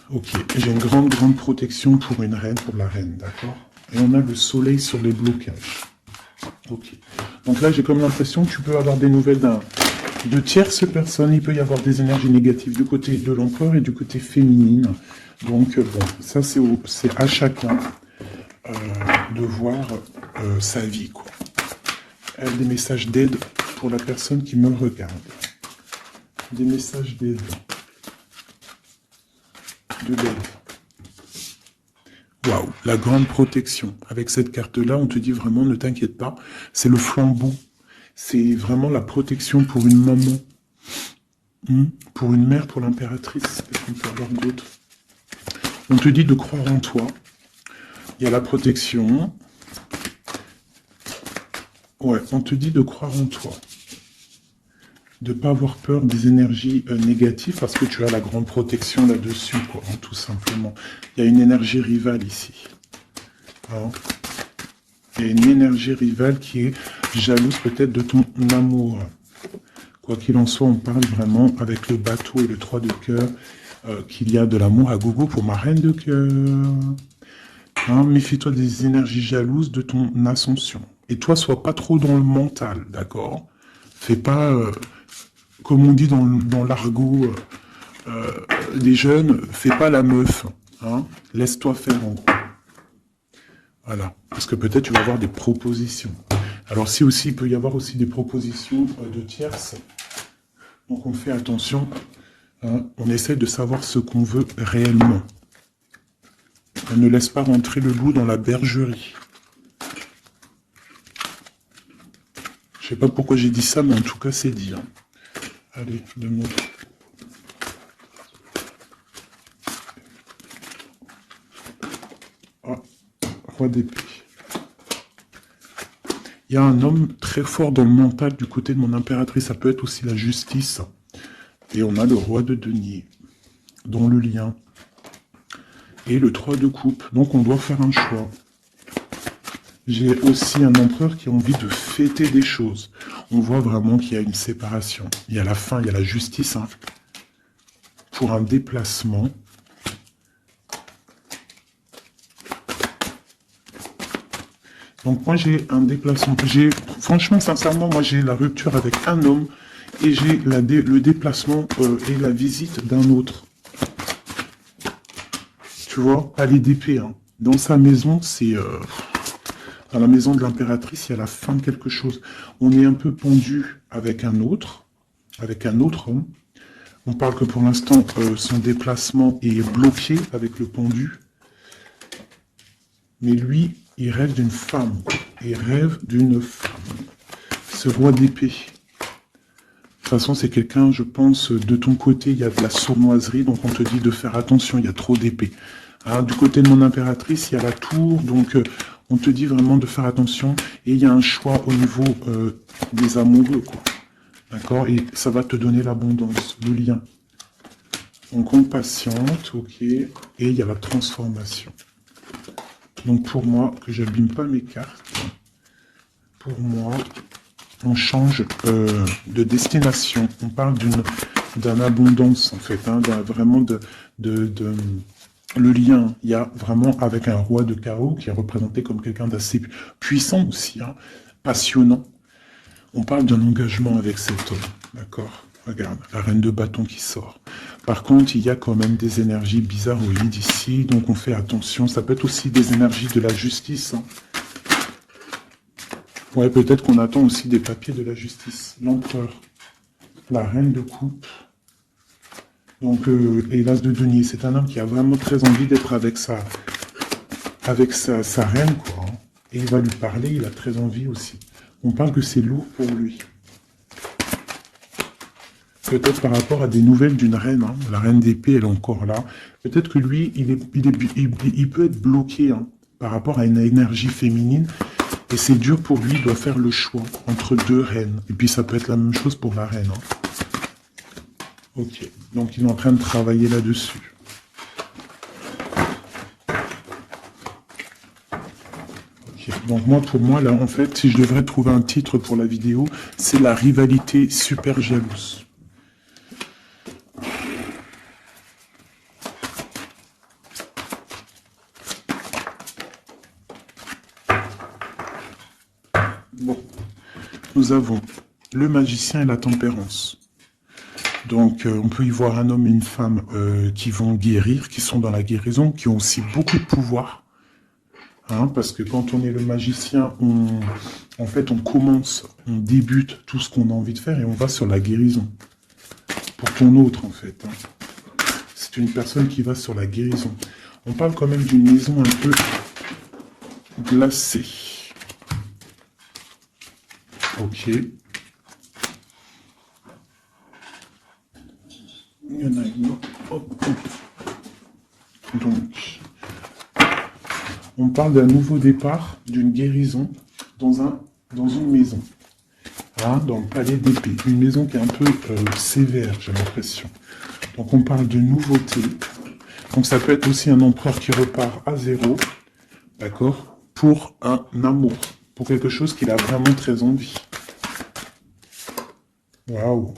S1: Ok. J'ai une grande protection pour une reine, pour la reine, d'accord? Et on a le soleil sur les blocages. Ok. Donc là, j'ai comme l'impression que tu peux avoir des nouvelles de tierces personnes, il peut y avoir des énergies négatives du côté de l'empereur et du côté féminine. Donc, bon, ça, c'est à chacun de voir sa vie, quoi. Des messages d'aide pour la personne qui me regarde. Des messages d'aide. De l'aide. Waouh, la grande protection. Avec cette carte-là, on te dit vraiment, ne t'inquiète pas, c'est le flambeau. C'est vraiment la protection pour une maman, pour une mère, pour l'impératrice. Qu'est-ce qu'on peut avoir d'autre? On te dit de croire en toi. Il y a la protection. Ouais, on te dit de croire en toi. De ne pas avoir peur des énergies négatives parce que tu as la grande protection là-dessus, quoi, hein, tout simplement. Il y a une énergie rivale ici. Hein. Il y a une énergie rivale qui est jalouse peut-être de ton amour. Quoi qu'il en soit, on parle vraiment avec le bateau et le 3 de cœur qu'il y a de l'amour à gogo pour ma reine de cœur. Hein, méfie-toi des énergies jalouses de ton ascension. Et toi, sois pas trop dans le mental, d'accord? Fais pas, comme on dit dans l'argot des jeunes, fais pas la meuf. Hein, laisse-toi faire en gros. Voilà, parce que peut-être tu vas avoir des propositions. Alors si aussi, il peut y avoir aussi des propositions de tierces. Donc on fait attention, hein, on essaie de savoir ce qu'on veut réellement. On ne laisse pas rentrer le loup dans la bergerie. Je sais pas pourquoi j'ai dit ça, mais en tout cas c'est dit. Hein. Allez, donne-moi. Ah, roi d'épée. Il y a un homme très fort dans le mental du côté de mon impératrice. Ça peut être aussi la justice. Et on a le roi de denier, dans le lien. Et le 3 de coupe. Donc on doit faire un choix. J'ai aussi un empereur qui a envie de fêter des choses. On voit vraiment qu'il y a une séparation. Il y a la fin, il y a la justice. Hein, pour un déplacement. Donc moi j'ai un déplacement. Franchement, sincèrement, moi j'ai la rupture avec un homme et j'ai le déplacement et la visite d'un autre. Tu vois, palais d'épée. Hein. Dans sa maison, c'est... dans la maison de l'impératrice, il y a la fin de quelque chose. On est un peu pendu avec un autre homme. On parle que pour l'instant, son déplacement est bloqué avec le pendu. Mais lui, il rêve d'une femme. Il rêve d'une femme. Ce roi d'épée. De toute façon, c'est quelqu'un, je pense, de ton côté, il y a de la sournoiserie, donc on te dit de faire attention, il y a trop d'épées. Hein, du côté de mon impératrice, il y a la tour, donc on te dit vraiment de faire attention. Et il y a un choix au niveau des amoureux, quoi. D'accord? Et ça va te donner l'abondance, le lien. Donc on patiente, ok. Et il y a la transformation. Donc pour moi, que j'abîme pas mes cartes, pour moi, on change de destination. On parle d'une abondance, en fait, hein, vraiment le lien. Il y a vraiment avec un roi de chaos qui est représenté comme quelqu'un d'assez puissant aussi, hein, passionnant. On parle d'un engagement avec cet homme, d'accord? Regarde, la reine de bâton qui sort. Par contre, il y a quand même des énergies bizarroïdes ici, donc on fait attention. Ça peut être aussi des énergies de la justice. Hein. Ouais, peut-être qu'on attend aussi des papiers de la justice. L'empereur, la reine de coupe, donc et l'as de denier. C'est un homme qui a vraiment très envie d'être avec sa reine, quoi. Hein. Et il va lui parler, il a très envie aussi. On parle que c'est lourd pour lui. Peut-être par rapport à des nouvelles d'une reine. Hein. La reine d'épée, elle est encore là. Peut-être que lui, il peut être bloqué hein, par rapport à une énergie féminine. Et c'est dur pour lui, il doit faire le choix entre deux reines. Et puis ça peut être la même chose pour la reine. Hein. Ok, donc il est en train de travailler là-dessus. Okay. Donc moi, pour moi, là, en fait, si je devrais trouver un titre pour la vidéo, c'est la rivalité super jalouse. Bon, nous avons le magicien et la tempérance. Donc, on peut y voir un homme et une femme qui vont guérir, qui sont dans la guérison, qui ont aussi beaucoup de pouvoir. Hein, parce que quand on est le magicien, en fait, on commence, on débute tout ce qu'on a envie de faire et on va sur la guérison. Pour ton autre, en fait. Hein. C'est une personne qui va sur la guérison. On parle quand même d'une maison un peu glacée. Ok. Il y en a une. Hop, hop. Donc, on parle d'un nouveau départ, d'une guérison dans une maison. Hein, dans le palais d'épée. Une maison qui est un peu sévère, j'ai l'impression. Donc, on parle de nouveauté. Donc, ça peut être aussi un empereur qui repart à zéro. D'accord? Pour un amour. Pour quelque chose qu'il a vraiment très envie. Waouh.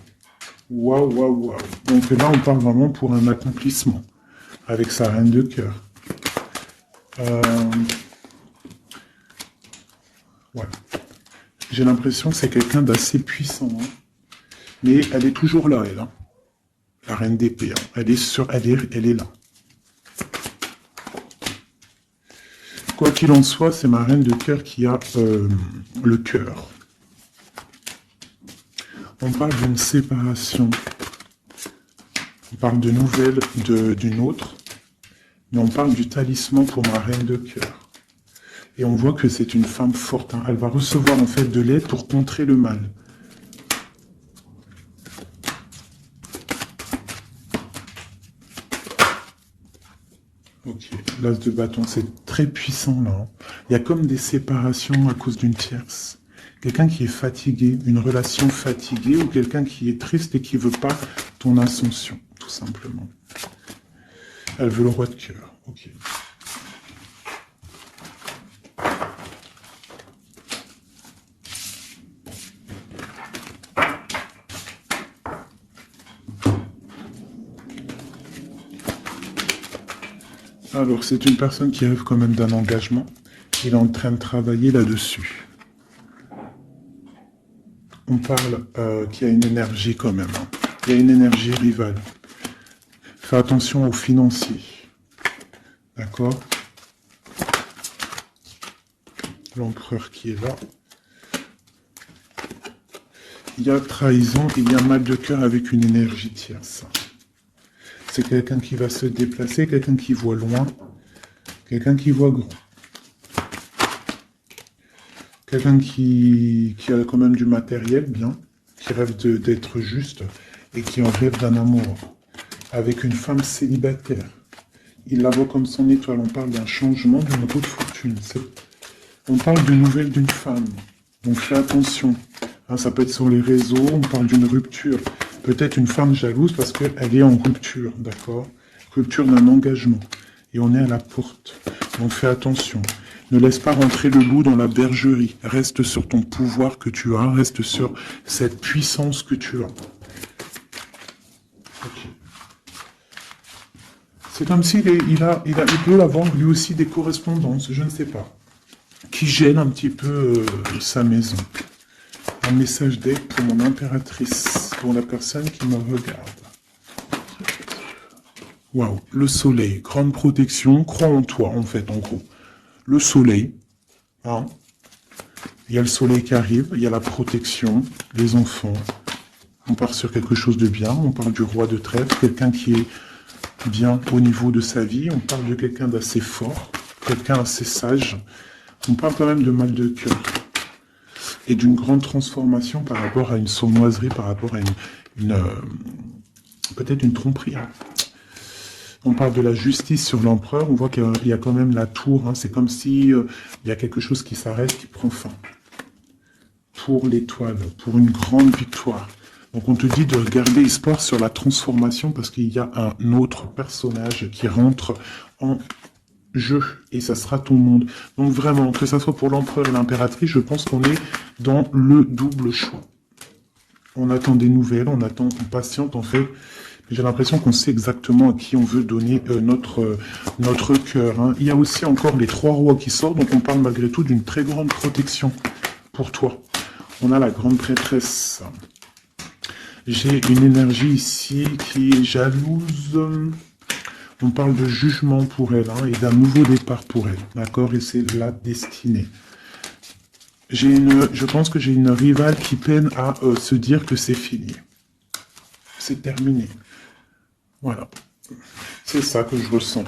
S1: Waouh, waouh, waouh. Donc là, on parle vraiment pour un accomplissement. Avec sa reine de cœur. Voilà. J'ai l'impression que c'est quelqu'un d'assez puissant. Hein. Mais elle est toujours là, elle. Hein. La reine d'épée. Hein. Elle est là. Quoi qu'il en soit, c'est ma reine de cœur qui a le cœur. On parle d'une séparation. On parle de nouvelles d'une autre. Mais on parle du talisman pour ma reine de cœur. Et on voit que c'est une femme forte. Hein. Elle va recevoir en fait de l'aide pour contrer le mal. Ok, l'as de bâton, c'est très puissant là. Hein. Il y a comme des séparations à cause d'une tierce. Quelqu'un qui est fatigué, une relation fatiguée, ou quelqu'un qui est triste et qui veut pas ton ascension, tout simplement. Elle veut le roi de cœur. Ok. Alors, c'est une personne qui rêve quand même d'un engagement. Il est en train de travailler là-dessus. On parle qu'il y a une énergie quand même. Hein. Il y a une énergie rivale. Fais attention aux financiers. D'accord? L'empereur qui est là. Il y a trahison, il y a mal de cœur avec une énergie tierce. C'est quelqu'un qui va se déplacer, quelqu'un qui voit loin, quelqu'un qui voit grand. Quelqu'un qui a quand même du matériel, bien, qui rêve d'être juste et qui en rêve d'un amour. Avec une femme célibataire. Il la voit comme son étoile. On parle d'un changement, d'une roue de fortune. On parle d'une nouvelle d'une femme. Donc fais attention. Hein, ça peut être sur les réseaux, on parle d'une rupture. Peut-être une femme jalouse parce qu'elle est en rupture, d'accord? Rupture d'un engagement. Et on est à la porte. Donc fais attention. Ne laisse pas rentrer le loup dans la bergerie. Reste sur ton pouvoir que tu as. Reste sur cette puissance que tu as. Ok. C'est comme s'il il peut avoir lui aussi des correspondances, je ne sais pas, qui gênent un petit peu sa maison. Un message d'aide pour mon impératrice, pour la personne qui me regarde. Waouh, le soleil, grande protection, crois en toi, en fait, en gros. Le soleil, hein. Il y a le soleil qui arrive, il y a la protection, les enfants. On part sur quelque chose de bien, on parle du roi de trèfle, quelqu'un qui est bien au niveau de sa vie, on parle de quelqu'un d'assez fort, quelqu'un assez sage. On parle quand même de mal de cœur. Et d'une grande transformation par rapport à une sournoiserie, par rapport à peut-être une tromperie. Hein. On parle de la justice sur l'empereur, on voit qu'il y a quand même la tour, hein. C'est comme si il y a quelque chose qui s'arrête, qui prend fin. Pour l'étoile, pour une grande victoire. Donc on te dit de regarder espoir sur la transformation parce qu'il y a un autre personnage qui rentre en jeu et ça sera ton monde. Donc vraiment, que ça soit pour l'empereur et l'impératrice, je pense qu'on est dans le double choix. On attend des nouvelles, on patiente en fait. J'ai l'impression qu'on sait exactement à qui on veut donner notre cœur. Hein. Il y a aussi encore les 3 rois qui sortent, donc on parle malgré tout d'une très grande protection pour toi. On a la grande prêtresse. J'ai une énergie ici qui est jalouse. On parle de jugement pour elle hein, et d'un nouveau départ pour elle. D'accord? Et c'est la destinée. Je pense que j'ai une rivale qui peine à se dire que c'est fini. C'est terminé. Voilà. C'est ça que je ressens.